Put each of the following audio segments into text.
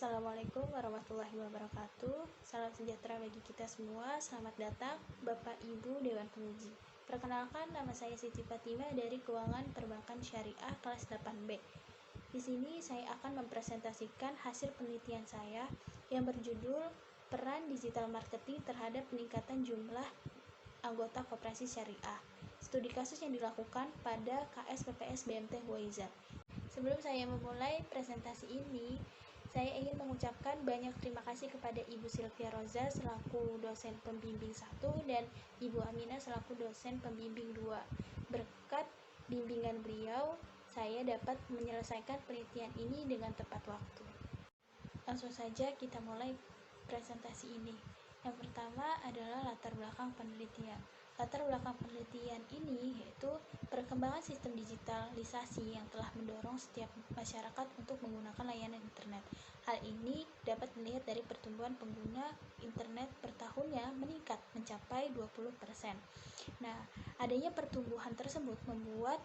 Assalamualaikum warahmatullahi wabarakatuh. Salam sejahtera bagi kita semua. Selamat datang Bapak Ibu Dewan Penguji. Perkenalkan, nama saya Siti Fatima dari Keuangan Perbankan Syariah kelas 8B. Di sini saya akan mempresentasikan hasil penelitian saya yang berjudul Peran Digital Marketing terhadap peningkatan jumlah anggota koperasi syariah. Studi kasus yang dilakukan pada KS-PPS BMT Huwaiza. Sebelum saya memulai presentasi ini, saya ingin mengucapkan banyak terima kasih kepada Ibu Sylvia Roza selaku dosen pembimbing 1 dan Ibu Aminah selaku dosen pembimbing 2. Berkat bimbingan beliau, saya dapat menyelesaikan penelitian ini dengan tepat waktu. Langsung saja kita mulai presentasi ini. Yang pertama adalah latar belakang penelitian. Latar belakang penelitian ini yaitu perkembangan sistem digitalisasi yang telah mendorong setiap masyarakat untuk menggunakan layanan internet. Hal ini dapat dilihat dari pertumbuhan pengguna internet per tahunnya meningkat mencapai 20%. Nah, adanya pertumbuhan tersebut membuat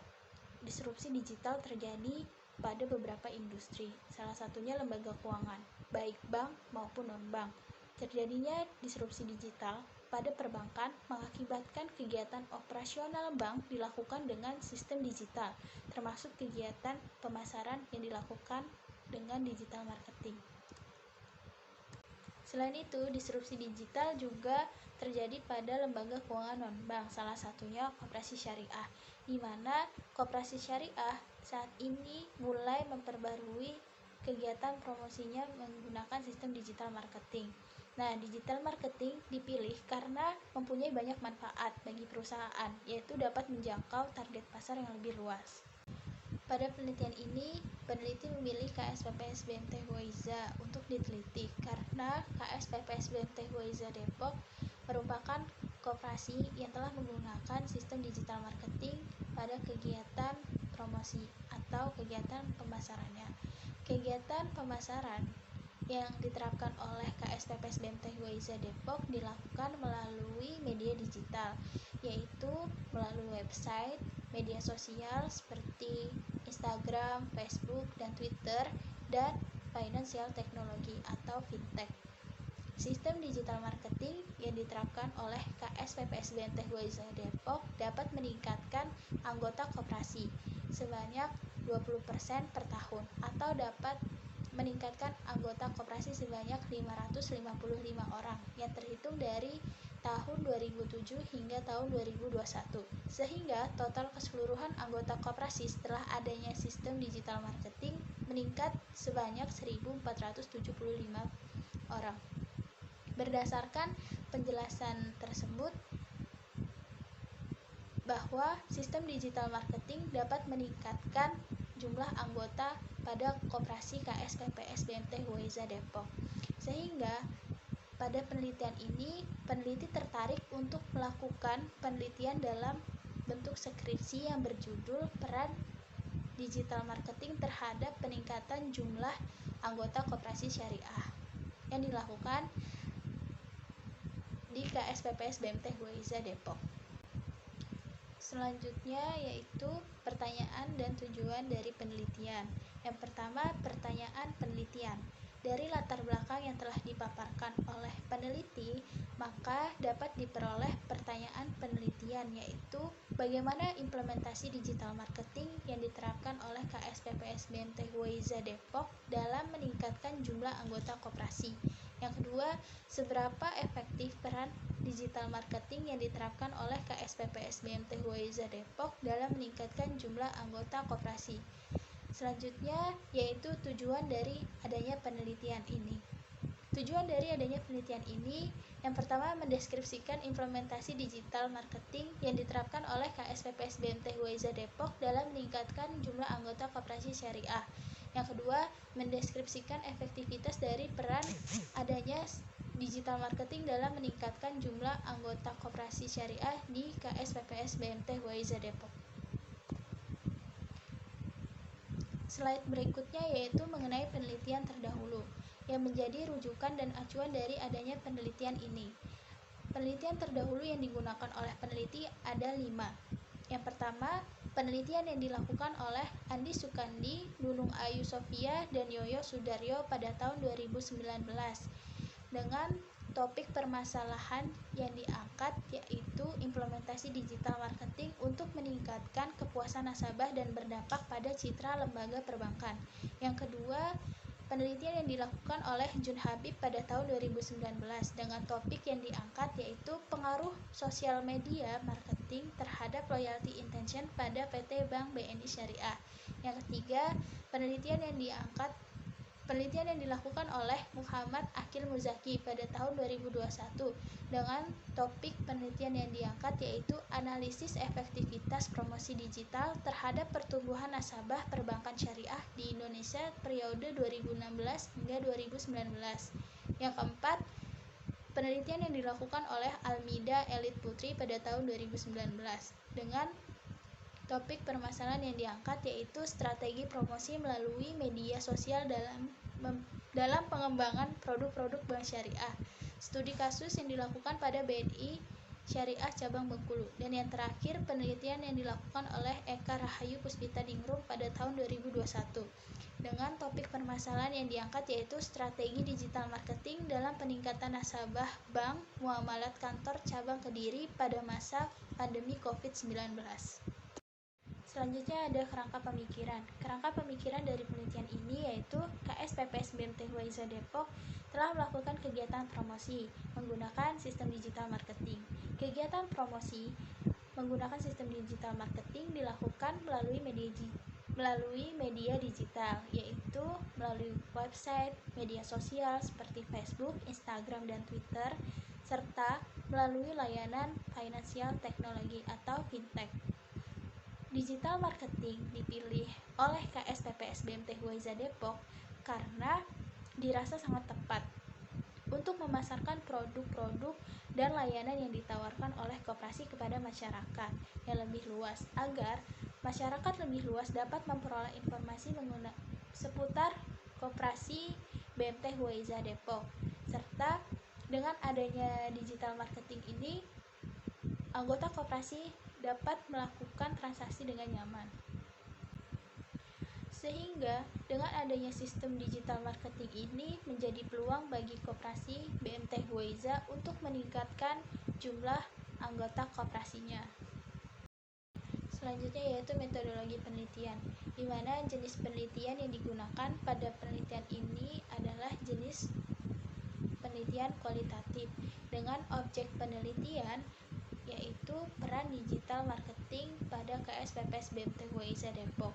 disrupsi digital terjadi pada beberapa industri, salah satunya lembaga keuangan, baik bank maupun non-bank. Terjadinya disrupsi digital pada perbankan mengakibatkan kegiatan operasional bank dilakukan dengan sistem digital, termasuk kegiatan pemasaran yang dilakukan dengan digital marketing. Selain itu, disrupsi digital juga terjadi pada lembaga keuangan non-bank, salah satunya koperasi syariah, di mana koperasi syariah saat ini mulai memperbarui kegiatan promosinya menggunakan sistem digital marketing. Nah, digital marketing dipilih karena mempunyai banyak manfaat bagi perusahaan, yaitu dapat menjangkau target pasar yang lebih luas. Pada penelitian ini, peneliti memilih KS-PPS BMT Huwaiza untuk diteliti karena KS-PPS BMT Huwaiza Depok merupakan koperasi yang telah menggunakan sistem digital marketing pada kegiatan promosi atau kegiatan pemasarannya. Kegiatan pemasaran yang diterapkan oleh KS-PPS BMT Huwaiza Depok dilakukan melalui media digital, yaitu melalui website, media sosial seperti Instagram, Facebook, dan Twitter, dan financial technology atau fintech. Sistem digital marketing yang diterapkan oleh KS-PPS BMT Huwaiza Depok dapat meningkatkan anggota koperasi sebanyak 20% per tahun atau dapat meningkatkan anggota koperasi sebanyak 555 orang yang terhitung dari tahun 2007 hingga tahun 2021, sehingga total keseluruhan anggota koperasi setelah adanya sistem digital marketing meningkat sebanyak 1.475 orang. Berdasarkan penjelasan tersebut, bahwa sistem digital marketing dapat meningkatkan jumlah anggota pada koperasi KS-PPS BMT Huwaiza Depok. Sehingga pada penelitian ini, peneliti tertarik untuk melakukan penelitian dalam bentuk skripsi yang berjudul Peran Digital Marketing terhadap peningkatan jumlah anggota koperasi syariah yang dilakukan di KS-PPS BMT Huwaiza Depok. Selanjutnya yaitu pertanyaan dan tujuan dari penelitian. Yang pertama, pertanyaan penelitian. Dari latar belakang yang telah dipaparkan oleh peneliti, maka dapat diperoleh pertanyaan penelitian, yaitu bagaimana implementasi digital marketing yang diterapkan oleh KS-PPS BMT Huwaiza Depok dalam meningkatkan jumlah anggota koperasi. Yang kedua, seberapa efektif peran digital marketing yang diterapkan oleh KS-PPS BMT Huwaiza Depok dalam meningkatkan jumlah anggota koperasi. Selanjutnya yaitu tujuan dari adanya penelitian ini. Tujuan dari adanya penelitian ini yang pertama mendeskripsikan implementasi digital marketing yang diterapkan oleh KS-PPS BMT Huwaiza Depok dalam meningkatkan jumlah anggota koperasi syariah. Yang kedua, mendeskripsikan efektivitas dari peran adanya digital marketing dalam meningkatkan jumlah anggota koperasi syariah di KS-PPS BMT Huwaiza Depok. Slide berikutnya yaitu mengenai penelitian terdahulu yang menjadi rujukan dan acuan dari adanya penelitian ini. Penelitian terdahulu yang digunakan oleh peneliti ada 5. Yang pertama, penelitian yang dilakukan oleh Andi Sukandi, Nunung Ayu Sofia, dan Yoyo Sudaryo pada tahun 2019 dengan topik permasalahan yang diangkat yaitu implementasi digital marketing untuk meningkatkan kepuasan nasabah dan berdampak pada citra lembaga perbankan. Yang kedua, penelitian yang dilakukan oleh Jun Habib pada tahun 2019 dengan topik yang diangkat yaitu pengaruh sosial media marketing terhadap loyalty intention pada PT Bank BNI Syariah. Yang ketiga, penelitian yang dilakukan oleh Muhammad Akil Muzaki pada tahun 2021 dengan topik penelitian yang diangkat yaitu analisis efektivitas promosi digital terhadap pertumbuhan nasabah perbankan syariah di Indonesia periode 2016 hingga 2019. Yang keempat, penelitian yang dilakukan oleh Almida Elit Putri pada tahun 2019 dengan topik permasalahan yang diangkat yaitu strategi promosi melalui media sosial dalam pengembangan produk-produk bank syariah. Studi kasus yang dilakukan pada BNI Syariah Cabang Bengkulu. Dan yang terakhir, penelitian yang dilakukan oleh Eka Rahayu Puspita Dingrum pada tahun 2021 dengan topik permasalahan yang diangkat yaitu strategi digital marketing dalam peningkatan nasabah bank muamalat kantor cabang Kediri pada masa pandemi COVID-19. Selanjutnya ada kerangka pemikiran. Kerangka pemikiran dari penelitian ini yaitu KSPPS BMT Huaiza Depok telah melakukan kegiatan promosi menggunakan sistem digital marketing. Kegiatan promosi menggunakan sistem digital marketing dilakukan melalui media digital, yaitu melalui website, media sosial seperti Facebook, Instagram, dan Twitter, serta melalui layanan financial teknologi atau fintech. Digital marketing dipilih oleh KSPPS BMT Huaiza Depok karena dirasa sangat tepat untuk memasarkan produk-produk dan layanan yang ditawarkan oleh koperasi kepada masyarakat yang lebih luas agar masyarakat lebih luas dapat memperoleh informasi seputar koperasi BMT Huaiza Depok. Serta dengan adanya digital marketing ini, anggota koperasi dapat melakukan transaksi dengan nyaman. Sehingga dengan adanya sistem digital marketing ini menjadi peluang bagi koperasi BMT Huaiza untuk meningkatkan jumlah anggota koperasinya. Selanjutnya yaitu metodologi penelitian, di mana jenis penelitian yang digunakan pada penelitian ini adalah jenis penelitian kualitatif dengan objek penelitian yaitu peran digital marketing pada KSPPS BMT Huaiza Depok.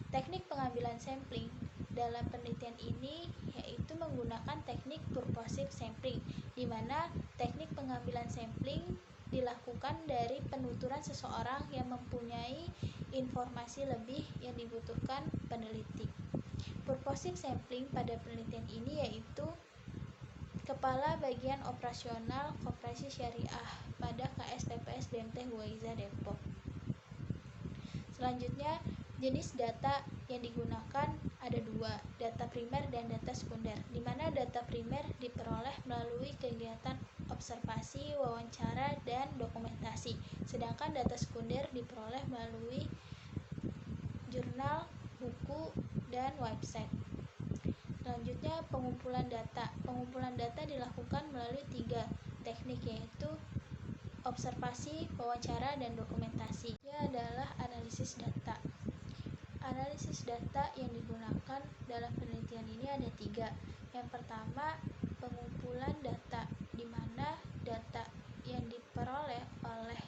Teknik pengambilan sampling dalam penelitian ini yaitu menggunakan teknik purposive sampling, di mana teknik pengambilan sampling dilakukan dari penuturan seseorang yang mempunyai informasi lebih yang dibutuhkan peneliti. Purposive sampling pada penelitian ini yaitu Kepala Bagian Operasional Koperasi Syariah pada KSPPS BMT Huaiza Depok. Selanjutnya, jenis data yang digunakan ada dua, data primer dan data sekunder, di mana data primer diperoleh melalui kegiatan observasi, wawancara, dan dokumentasi, sedangkan data sekunder diperoleh melalui jurnal, buku, dan website. Selanjutnya, pengumpulan data. Pengumpulan data dilakukan melalui 3 teknik yaitu observasi, wawancara, dan dokumentasi. Ini adalah analisis data. Analisis data yang digunakan dalam penelitian ini ada 3. Yang pertama, pengumpulan data, di mana data yang diperoleh oleh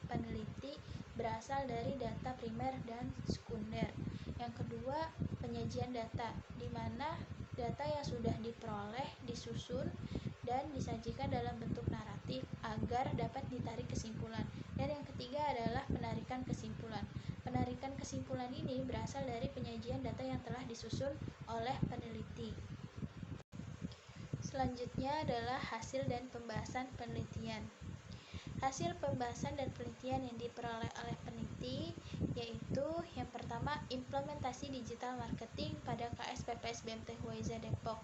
peneliti berasal dari data primer dan sekunder. Yang kedua, penyajian data, di mana data yang sudah diperoleh disusun dan disajikan dalam bentuk naratif agar dapat ditarik kesimpulan. Dan yang ketiga adalah penarikan kesimpulan. Penarikan kesimpulan ini berasal dari penyajian data yang telah disusun oleh peneliti. Selanjutnya adalah hasil dan pembahasan penelitian. Hasil pembahasan dan penelitian yang diperoleh oleh peneliti yaitu yang pertama implementasi digital marketing pada KSPPS BMT Huiza Depok,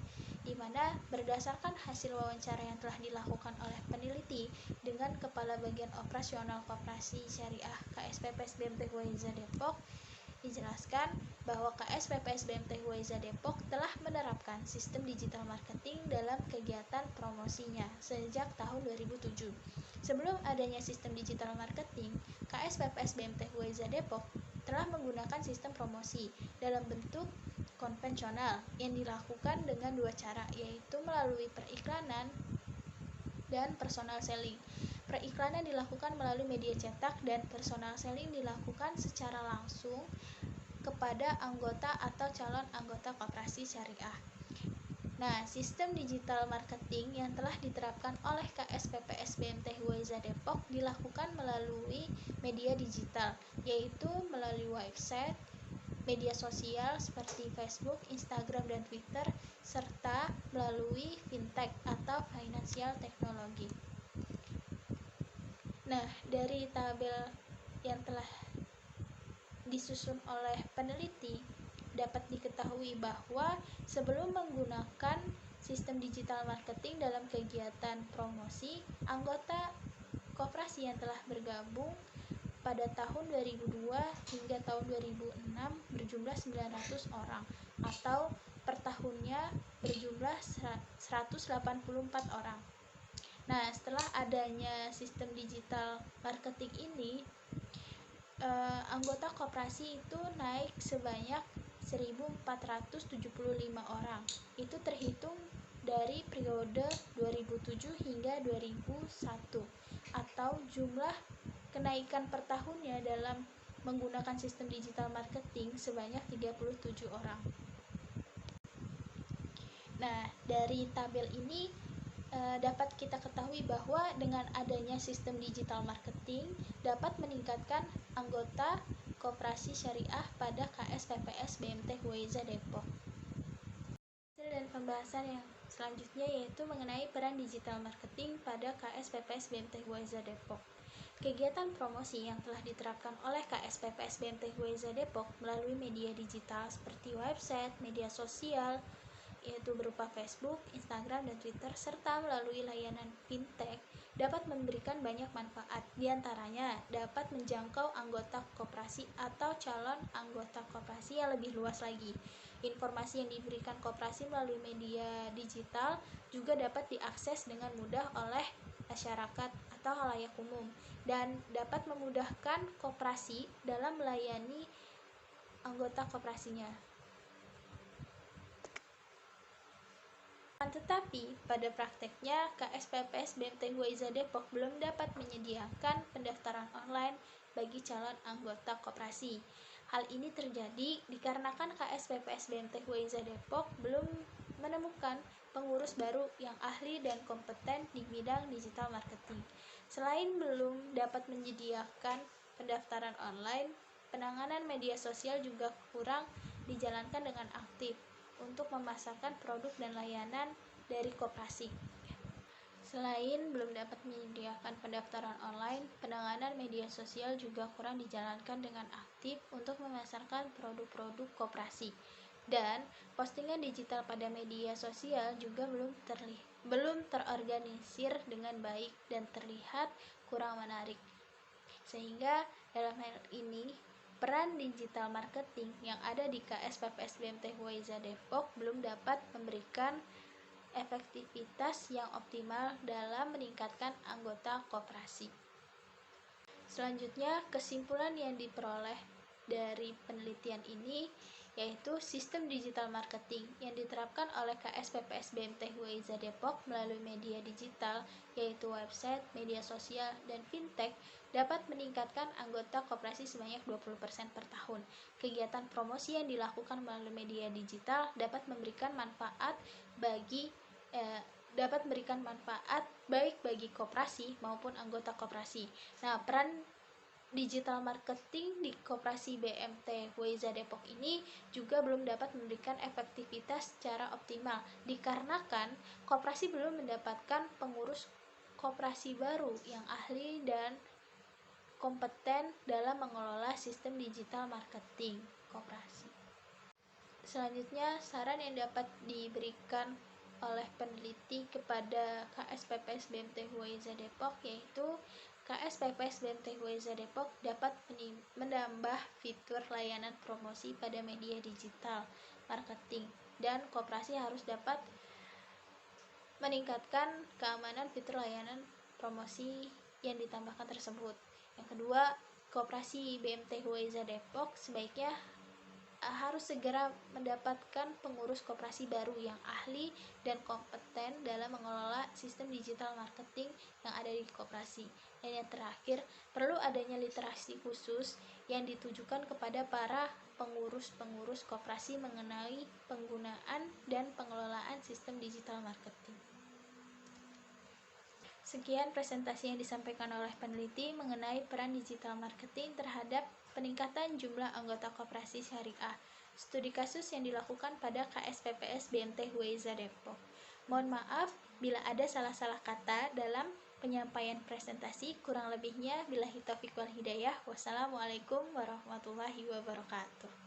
di mana berdasarkan hasil wawancara yang telah dilakukan oleh peneliti dengan Kepala Bagian Operasional Koperasi Syariah KSPPS BMT Huiza Depok, dijelaskan bahwa KSPPS BMT Huiza Depok telah menerapkan sistem digital marketing dalam kegiatan promosinya sejak tahun 2007. Sebelum adanya sistem digital marketing, KSPPS BMT Huiza Depok telah menggunakan sistem promosi dalam bentuk konvensional yang dilakukan dengan dua cara, yaitu melalui periklanan dan personal selling. Periklanan dilakukan melalui media cetak dan personal selling dilakukan secara langsung kepada anggota atau calon anggota koperasi syariah. Nah, sistem digital marketing yang telah diterapkan oleh KSPPS BMT Huiza Depok dilakukan melalui media digital, yaitu melalui website, media sosial seperti Facebook, Instagram, dan Twitter, serta melalui fintech atau financial technology. Nah, dari tabel yang telah disusun oleh peneliti, dapat diketahui bahwa sebelum menggunakan sistem digital marketing dalam kegiatan promosi, anggota koperasi yang telah bergabung pada tahun 2002 hingga tahun 2006 berjumlah 900 orang, atau per tahunnya berjumlah 184 orang. Nah, setelah adanya sistem digital marketing ini, anggota koperasi itu naik sebanyak 1.475 orang. Itu terhitung dari periode 2007 hingga 2001, atau jumlah kenaikan per tahunnya dalam menggunakan sistem digital marketing sebanyak 37 orang. Nah, dari tabel ini dapat kita ketahui bahwa dengan adanya sistem digital marketing dapat meningkatkan anggota koperasi syariah pada KSPPS BMT Huiza Depok. Dan pembahasan yang selanjutnya yaitu mengenai peran digital marketing pada KSPPS BMT Huiza Depok. Kegiatan promosi yang telah diterapkan oleh KSPPS BMT Huiza Depok melalui media digital seperti website, media sosial, yaitu berupa Facebook, Instagram, dan Twitter, serta melalui layanan fintech dapat memberikan banyak manfaat. Di antaranya dapat menjangkau anggota koperasi atau calon anggota koperasi yang lebih luas lagi. Informasi yang diberikan koperasi melalui media digital juga dapat diakses dengan mudah oleh masyarakat atau khalayak umum dan dapat memudahkan koperasi dalam melayani anggota koperasinya. Tetapi, pada prakteknya, KSPPS BMT Huiza Depok belum dapat menyediakan pendaftaran online bagi calon anggota koperasi. Hal ini terjadi dikarenakan KSPPS BMT Huiza Depok belum menemukan pengurus baru yang ahli dan kompeten di bidang digital marketing. Selain belum dapat menyediakan pendaftaran online, penanganan media sosial juga kurang dijalankan dengan aktif untuk memasarkan produk dan layanan dari koperasi. Selain belum dapat menyediakan pendaftaran online, penanganan media sosial juga kurang dijalankan dengan aktif untuk memasarkan produk-produk koperasi. Dan postingan digital pada media sosial juga belum terorganisir dengan baik dan terlihat kurang menarik. Sehingga dalam hal ini peran digital marketing yang ada di KSPPS BMT Huiza Depok belum dapat memberikan efektivitas yang optimal dalam meningkatkan anggota koperasi. Selanjutnya, kesimpulan yang diperoleh dari penelitian ini yaitu sistem digital marketing yang diterapkan oleh KSPPS BMT Huiza Depok melalui media digital yaitu website, media sosial, dan fintech dapat meningkatkan anggota koperasi sebanyak 20% per tahun. Kegiatan promosi yang dilakukan melalui media digital dapat memberikan manfaat baik bagi koperasi maupun anggota koperasi. Nah, peran digital marketing di koperasi BMT Huiza Depok ini juga belum dapat memberikan efektivitas secara optimal dikarenakan koperasi belum mendapatkan pengurus koperasi baru yang ahli dan kompeten dalam mengelola sistem digital marketing koperasi. Selanjutnya, saran yang dapat diberikan oleh peneliti kepada KSPPS BMT Huaiza Depok yaitu KSPPS BMT Huaiza Depok dapat menambah fitur layanan promosi pada media digital marketing, dan koperasi harus dapat meningkatkan keamanan fitur layanan promosi yang ditambahkan tersebut. Yang kedua, koperasi BMT Huaiza Depok sebaiknya harus segera mendapatkan pengurus koperasi baru yang ahli dan kompeten dalam mengelola sistem digital marketing yang ada di koperasi. Dan yang terakhir, perlu adanya literasi khusus yang ditujukan kepada para pengurus-pengurus koperasi mengenai penggunaan dan pengelolaan sistem digital marketing. Sekian presentasi yang disampaikan oleh peneliti mengenai peran digital marketing terhadap peningkatan jumlah anggota koperasi syariah. Studi kasus yang dilakukan pada KSPPS BMT Huaiza Depok. Mohon maaf bila ada salah-salah kata dalam penyampaian presentasi. Kurang lebihnya billahi taufiq wal hidayah. Wassalamualaikum warahmatullahi wabarakatuh.